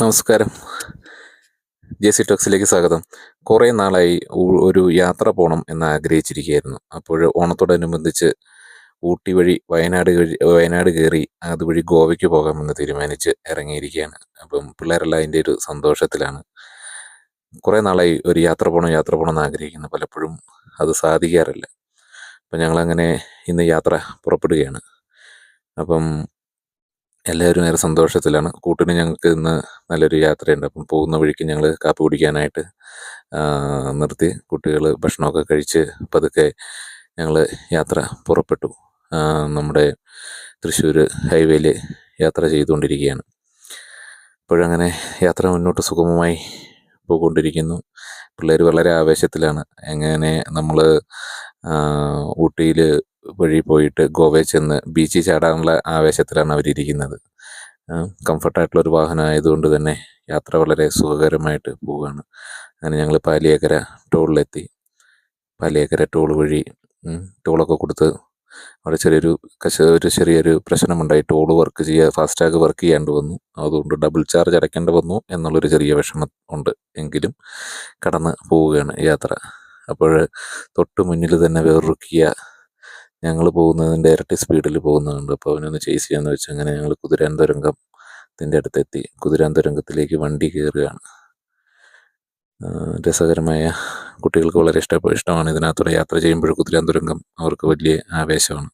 നമസ്കാരം. ജെസി ടോക്സിലേക്ക് സ്വാഗതം. കുറേ നാളായി ഒരു യാത്ര പോകണം എന്ന് ആഗ്രഹിച്ചിരിക്കുകയായിരുന്നു. അപ്പോൾ ഓണത്തോടനുബന്ധിച്ച് ഊട്ടി വഴി വയനാട് കയറി അതുവഴി ഗോവയ്ക്ക് പോകാമെന്ന് തീരുമാനിച്ച് ഇറങ്ങിയിരിക്കുകയാണ്. അപ്പം പിള്ളേരെല്ലാം അതിൻ്റെ ഒരു സന്തോഷത്തിലാണ്. കുറേ നാളായി ഒരു യാത്ര പോകണം എന്ന് ആഗ്രഹിക്കുന്നു. പലപ്പോഴും അത് സാധിക്കാറില്ല. അപ്പം ഞങ്ങളങ്ങനെ ഇന്ന് യാത്ര പുറപ്പെടുകയാണ്. അപ്പം എല്ലാവരും ഏറെ സന്തോഷത്തിലാണ്. കൂട്ടിന് ഞങ്ങൾക്ക് ഇന്ന് നല്ലൊരു യാത്രയുണ്ട്. അപ്പം പോകുന്ന വഴിക്ക് ഞങ്ങൾ കാപ്പി കുടിക്കാനായിട്ട് നിർത്തി. കുട്ടികൾ ഭക്ഷണമൊക്കെ കഴിച്ച് പതുക്കെ ഞങ്ങൾ യാത്ര പുറപ്പെട്ടു. നമ്മുടെ തൃശ്ശൂർ ഹൈവേയിൽ യാത്ര ചെയ്തുകൊണ്ടിരിക്കുകയാണ്. ഇപ്പോഴങ്ങനെ യാത്ര മുന്നോട്ട് സുഗമമായി പോയിക്കൊണ്ടിരിക്കുന്നു. പിള്ളേർ വളരെ ആവേശത്തിലാണ്. എങ്ങനെ നമ്മൾ ഊട്ടിയിൽ വഴി പോയിട്ട് ഗോവയിൽ ചെന്ന് ബീച്ചിൽ ചാടാനുള്ള ആവേശത്തിലാണ് അവരിയ്ക്കുന്നത്. കംഫർട്ടായിട്ടുള്ളൊരു വാഹനം ആയതുകൊണ്ട് തന്നെ യാത്ര വളരെ സുഖകരമായിട്ട് പോവുകയാണ്. അങ്ങനെ ഞങ്ങൾ പാലിയേക്കര ടോളിലെത്തി. പാലിയേക്കര ടോൾ വഴി ടോളൊക്കെ കൊടുത്ത് അവിടെ ചെറിയൊരു പ്രശ്നമുണ്ടായി. ടോള് ഫാസ്ടാഗ് വർക്ക് ചെയ്യാണ്ട് വന്നു. അതുകൊണ്ട് ഡബിൾ ചാർജ് അടയ്ക്കേണ്ടി വന്നു എന്നുള്ളൊരു ചെറിയ വിഷമം ഉണ്ട്. എങ്കിലും കടന്ന് പോവുകയാണ് യാത്ര. അപ്പോൾ തൊട്ട് മുന്നിൽ തന്നെ വേറൊരു കിയ ഞങ്ങൾ പോകുന്നതിൻ്റെ ഇരട്ടി സ്പീഡിൽ പോകുന്നുണ്ട്. അപ്പോൾ അവനൊന്ന് ചേസ് ചെയ്യാമെന്ന് വെച്ച് അങ്ങനെ ഞങ്ങൾ കുതിരാൻതുരങ്കത്തിൻ്റെ അടുത്തെത്തി. കുതിരാൻതുരങ്കത്തിലേക്ക് വണ്ടി കയറുകയാണ്. രസകരമായ കുട്ടികൾക്ക് വളരെ ഇഷ്ടമാണ് ഇതിനകത്തൂടെ യാത്ര ചെയ്യുമ്പോൾ. കുതിരാൻതുരങ്കം അവർക്ക് വലിയ ആവേശമാണ്.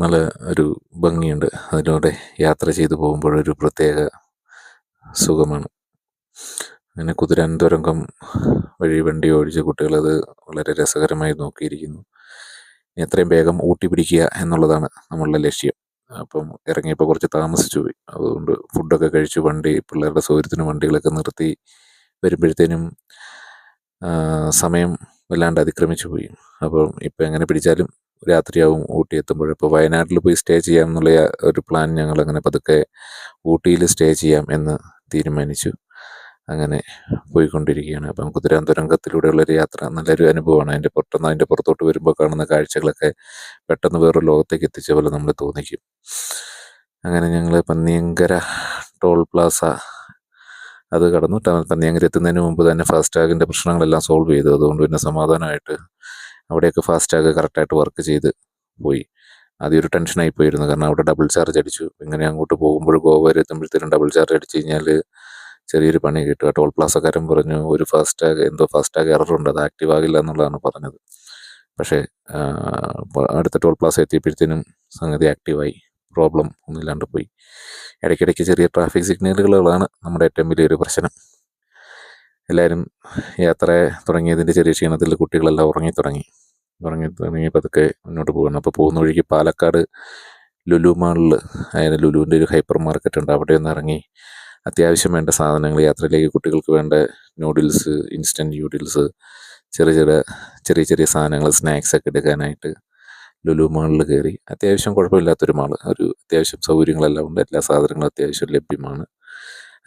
നല്ല ഒരു ഭംഗിയുണ്ട്. അതിലൂടെ യാത്ര ചെയ്തു പോകുമ്പോഴൊരു പ്രത്യേക സുഖമാണ്. അങ്ങനെ കുതിരാൻതുരങ്കം വഴി വണ്ടി ഓടിച്ച കുട്ടികളത് വളരെ രസകരമായി നോക്കിയിരിക്കുന്നു. എത്രയും വേഗം ഊട്ടി പിടിക്കുക എന്നുള്ളതാണ് നമ്മളുടെ ലക്ഷ്യം. അപ്പം ഇറങ്ങിയപ്പോൾ കുറച്ച് താമസിച്ചു പോയി. അതുകൊണ്ട് ഫുഡൊക്കെ കഴിച്ച് പിള്ളേരുടെ സൗകര്യത്തിന് വണ്ടികളൊക്കെ നിർത്തി വരുമ്പോഴത്തേനും സമയം വല്ലാണ്ട് അതിക്രമിച്ചു പോയി. അപ്പം ഇപ്പം എങ്ങനെ പിടിച്ചാലും രാത്രിയാവും ഊട്ടി എത്തുമ്പോൾ. ഇപ്പോൾ വയനാട്ടിൽ പോയി സ്റ്റേ ചെയ്യാം എന്നുള്ള ഒരു പ്ലാൻ ഞങ്ങളങ്ങനെ പതുക്കെ ഊട്ടിയിൽ സ്റ്റേ ചെയ്യാം എന്ന് തീരുമാനിച്ചു. അങ്ങനെ പോയിക്കൊണ്ടിരിക്കുകയാണ്. അപ്പം കുതിരാൻതുരങ്കത്തിലൂടെയുള്ളൊരു യാത്ര നല്ലൊരു അനുഭവമാണ്. അതിൻ്റെ പുറത്തോട്ട് വരുമ്പോൾ കാണുന്ന കാഴ്ചകളൊക്കെ പെട്ടെന്ന് വേറൊരു ലോകത്തേക്ക് എത്തിച്ച പോലെ നമ്മൾ തോന്നിക്കും. അങ്ങനെ ഞങ്ങൾ പന്നിയങ്കര ടോൾ പ്ലാസ അത് കടന്നു. പന്നിയങ്കര എത്തുന്നതിന് മുമ്പ് തന്നെ ഫാസ്ടാഗിൻ്റെ പ്രശ്നങ്ങളെല്ലാം സോൾവ് ചെയ്തു. അതുകൊണ്ട് പിന്നെ സമാധാനമായിട്ട് അവിടെയൊക്കെ ഫാസ്ടാഗ് കറക്റ്റായിട്ട് വർക്ക് ചെയ്ത് പോയി. ആദ്യം ഒരു ടെൻഷനായി പോയിരുന്നു. കാരണം അവിടെ ഡബിൾ ചാർജ് അടിച്ചു. ഇങ്ങനെ അങ്ങോട്ട് പോകുമ്പോൾ ഗോവ വരെ എത്തുമ്പോഴത്തേനും ഡബിൾ ചാർജ് അടിച്ചു കഴിഞ്ഞാൽ ചെറിയൊരു പണി കിട്ടുക. ടോൾ പ്ലാസക്കാരൻ പറഞ്ഞു ഒരു ഫാസ്ടാഗ് എററുണ്ട്, അത് ആക്റ്റീവ് ആകില്ല എന്നുള്ളതാണ് പറഞ്ഞത്. പക്ഷേ അടുത്ത ടോൾ പ്ലാസ എത്തിയപ്പോഴത്തേനും സംഗതി ആക്റ്റീവായി. പ്രോബ്ലം ഒന്നുമില്ലാണ്ട് പോയി. ഇടയ്ക്കിടയ്ക്ക് ചെറിയ ട്രാഫിക് സിഗ്നലുകളാണ് നമ്മുടെ ഏറ്റവും വലിയൊരു പ്രശ്നം. എല്ലാവരും യാത്ര തുടങ്ങിയതിൻ്റെ ചെറിയ ക്ഷീണത്തിൽ കുട്ടികളെല്ലാം ഉറങ്ങി തുടങ്ങി പതുക്കെ മുന്നോട്ട് പോകണം. അപ്പോൾ പോകുന്ന വഴിക്ക് പാലക്കാട് ലുലു മാളിൽ, അതായത് ലുലുവിൻ്റെ ഒരു ഹൈപ്പർ മാർക്കറ്റ് ഉണ്ട്, അവിടെ ഒന്ന് ഇറങ്ങി അത്യാവശ്യം വേണ്ട സാധനങ്ങൾ, യാത്രയിലേക്ക് കുട്ടികൾക്ക് വേണ്ട നൂഡിൽസ്, ഇൻസ്റ്റൻറ്റ് ന്യൂഡിൽസ്, ചെറിയ സാധനങ്ങൾ, സ്നാക്സൊക്കെ എടുക്കാനായിട്ട് ലുലു മാളിൽ കയറി. അത്യാവശ്യം കുഴപ്പമില്ലാത്തൊരു മാൾ, ഒരു അത്യാവശ്യം സൗകര്യങ്ങളെല്ലാം ഉണ്ട്, എല്ലാ സാധനങ്ങളും അത്യാവശ്യം ലഭ്യമാണ്.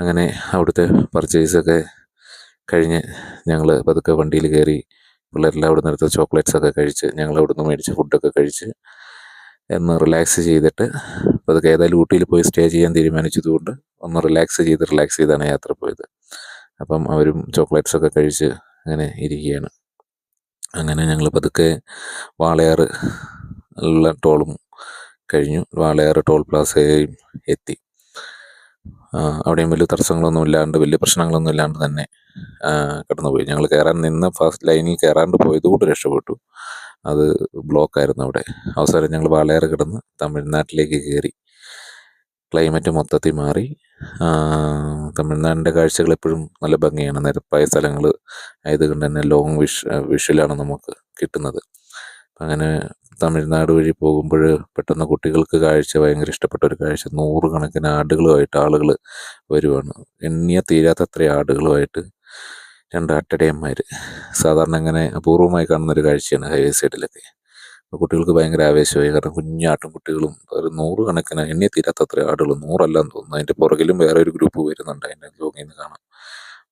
അങ്ങനെ അവിടുത്തെ പർച്ചേസൊക്കെ കഴിഞ്ഞ് ഞങ്ങൾ പതുക്കെ വണ്ടിയിൽ കയറി. പിള്ളേരെല്ലാം അവിടെ നിന്ന് എടുത്ത ചോക്ലേറ്റ്സൊക്കെ കഴിച്ച് ഞങ്ങൾ അവിടെ നിന്ന് മേടിച്ച് ഫുഡൊക്കെ കഴിച്ച് ഒന്ന് റിലാക്സ് ചെയ്തിട്ട് പതുക്കെ, ഏതായാലും ഊട്ടിയിൽ പോയി സ്റ്റേ ചെയ്യാൻ തീരുമാനിച്ചതുകൊണ്ട് ഒന്ന് റിലാക്സ് ചെയ്താണ് യാത്ര പോയത്. അപ്പം അവരും ചോക്ലേറ്റ്സൊക്കെ കഴിച്ച് അങ്ങനെ ഇരിക്കുകയാണ്. അങ്ങനെ ഞങ്ങൾ പതുക്കെ വാളയാർ ഉള്ള ടോളും കഴിഞ്ഞു. വാളയാർ ടോൾ പ്ലാസയും എത്തി. അവിടെയും വലിയ തടസ്സങ്ങളൊന്നും ഇല്ലാണ്ട്, വലിയ പ്രശ്നങ്ങളൊന്നും ഇല്ലാണ്ട് തന്നെ കടന്നുപോയി. ഞങ്ങൾ കയറാൻ നിന്ന ഫസ്റ്റ് ലൈനിൽ കയറാണ്ട് പോയതുകൊണ്ട് രക്ഷപ്പെട്ടു. അത് ബ്ലോക്കായിരുന്നു അവിടെ. അവസാനം ഞങ്ങൾ വാളയാർ കിടന്ന് തമിഴ്നാട്ടിലേക്ക് കയറി. ക്ലൈമറ്റ് മൊത്തത്തിൽ മാറി. തമിഴ്നാടിൻ്റെ കാഴ്ചകൾ എപ്പോഴും നല്ല ഭംഗിയാണ്. നിരപ്പായ സ്ഥലങ്ങൾ ആയതുകൊണ്ട് തന്നെ ലോങ് വിഷ്വലാണ് നമുക്ക് കിട്ടുന്നത്. അങ്ങനെ തമിഴ്നാട് വഴി പോകുമ്പോൾ പെട്ടെന്ന് കുട്ടികൾക്ക് ഭയങ്കര ഇഷ്ടപ്പെട്ട ഒരു കാഴ്ച, 100 കണക്കിന് ആടുകളുമായിട്ട് ആളുകൾ വരുവാണ്. എണ്ണിയ തീരാത്തത്ര ആടുകളുമായിട്ട് 2 അട്ടടയന്മാർ. സാധാരണ അങ്ങനെ അപൂർവമായി കാണുന്നൊരു കാഴ്ചയാണ് ഹൈവേ സൈഡിലൊക്കെ. അപ്പോൾ കുട്ടികൾക്ക് ഭയങ്കര ആവേശമായി. കാരണം കുഞ്ഞാട്ടും കുട്ടികളും ഒരു 100 കണക്കിന്, എണ്ണി തീരാത്തത്ര ആടുകൾ, 100 അല്ലെന്ന് തോന്നുന്നു. അതിൻ്റെ പുറകിലും വേറെ ഒരു ഗ്രൂപ്പ് വരുന്നുണ്ട്. അതിൻ്റെ ലോങ്ങിൽ നിന്ന് കാണാം.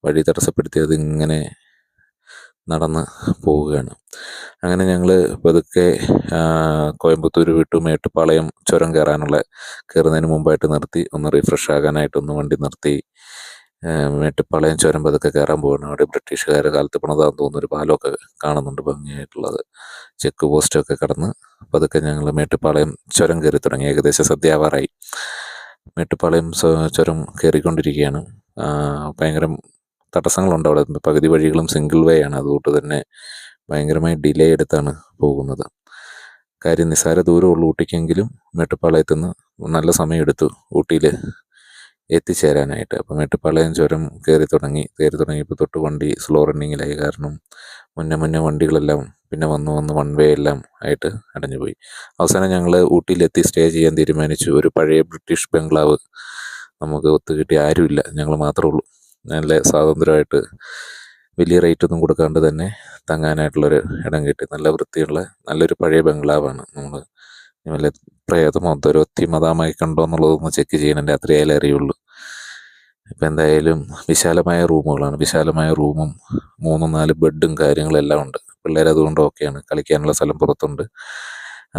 വഴി തടസ്സപ്പെടുത്തി അതിങ്ങനെ നടന്ന് പോവുകയാണ്. അങ്ങനെ ഞങ്ങൾ പതുക്കെ കോയമ്പത്തൂർ വിട്ടു മേട്ടുപ്പാളയം ചുരം കയറുന്നതിന് മുമ്പായിട്ട് നിർത്തി, ഒന്ന് റിഫ്രഷ് ആകാനായിട്ടൊന്ന് വണ്ടി നിർത്തി. മേട്ടുപ്പാളയം ചുരം പതുക്കെ കയറാൻ പോവുകയാണ്. അവിടെ ബ്രിട്ടീഷുകാരുടെ കാലത്ത് പണിതാന്ന് തോന്നുന്നു ഒരു പാലമൊക്കെ കാണുന്നുണ്ട് ഭംഗിയായിട്ടുള്ളത്. ചെക്ക് പോസ്റ്റൊക്കെ കടന്ന് പതുക്കെ ഞങ്ങൾ മേട്ടുപ്പാളയം ചുരം കയറി തുടങ്ങി. ഏകദേശം സന്ധ്യാവാറായി. മേട്ടുപ്പാളയം ചുരം കയറിക്കൊണ്ടിരിക്കുകയാണ്. ഭയങ്കര തടസ്സങ്ങളുണ്ട് അവിടെ. പകുതി വഴികളും സിംഗിൾ വേ ആണ്. അതുകൊണ്ട് തന്നെ ഭയങ്കരമായി ഡിലേ എടുത്താണ് പോകുന്നത്. കാര്യം നിസ്സാര ദൂരമുള്ളൂ ഊട്ടിക്കെങ്കിലും മേട്ടുപ്പാളയത്തു നിന്ന് നല്ല സമയമെടുത്തു ഊട്ടിയിൽ എത്തിച്ചേരാനായിട്ട്. അപ്പം മേട്ടുപ്പാളയം ചുരം കയറി തുടങ്ങിയപ്പോൾ തൊട്ട് വണ്ടി സ്ലോ റണ്ണിങ്ങിലായി. കാരണം മുന്നേ വണ്ടികളെല്ലാം പിന്നെ വന്ന് വൺ വേ എല്ലാം ആയിട്ട് അടഞ്ഞുപോയി. അവസാനം ഞങ്ങൾ ഊട്ടിയിലെത്തി സ്റ്റേ ചെയ്യാൻ തീരുമാനിച്ചു. ഒരു പഴയ ബ്രിട്ടീഷ് ബംഗ്ലാവ് നമുക്ക് ഒത്തുകിട്ടി. ആരുമില്ല, ഞങ്ങൾ മാത്രമേ ഉള്ളൂ. നല്ല സ്വാതന്ത്ര്യമായിട്ട് വലിയ റേറ്റൊന്നും കൊടുക്കാണ്ട് തന്നെ തങ്ങാനായിട്ടുള്ളൊരു ഇടം കിട്ടി. നല്ല വൃത്തിയുള്ള നല്ലൊരു പഴയ ബംഗ്ലാവാണ്. നമ്മൾ വല്ല പ്രേതമോ ദുരൊത്തിമതമായി കണ്ടോ എന്നുള്ളതൊന്ന് ചെക്ക് ചെയ്യണം, രാത്രിയായാലേ അറിയുള്ളൂ. ഇപ്പം എന്തായാലും വിശാലമായ റൂമുകളാണ്. വിശാലമായ റൂമും 3-4 ബെഡും കാര്യങ്ങളെല്ലാം ഉണ്ട്. പിള്ളേരതുകൊണ്ട് ഓക്കെയാണ്. കളിക്കാനുള്ള സ്ഥലം പുറത്തുണ്ട്.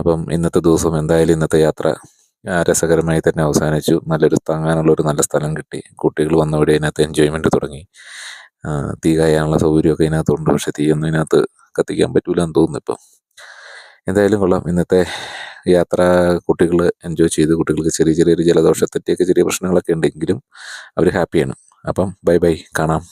അപ്പം ഇന്നത്തെ ദിവസം എന്തായാലും ഇന്നത്തെ യാത്ര രസകരമായി തന്നെ അവസാനിച്ചു. നല്ലൊരു താങ്ങാനുള്ളൊരു നല്ല സ്ഥലം കിട്ടി. കുട്ടികൾ വന്നവിടെ അതിനകത്ത് എൻജോയ്മെൻറ്റ് തുടങ്ങി. തീ കായാനുള്ള സൗകര്യമൊക്കെ ഇതിനകത്തുണ്ട്. പക്ഷേ തീയൊന്നും ഇതിനകത്ത് കത്തിക്കാൻ പറ്റൂല എന്ന് തോന്നുന്നു ഇപ്പം. എന്തായാലും കൊള്ളാം. ഇന്നത്തെ യാത്ര കുട്ടികൾ എൻജോയ് ചെയ്ത്. കുട്ടികൾക്ക് ചെറിയൊരു ജലദോഷത്തെറ്റിയൊക്കെ ചെറിയ പ്രശ്നങ്ങളൊക്കെ ഉണ്ടെങ്കിലും അവർ ഹാപ്പിയാണ്. അപ്പം ബൈ കാണാം.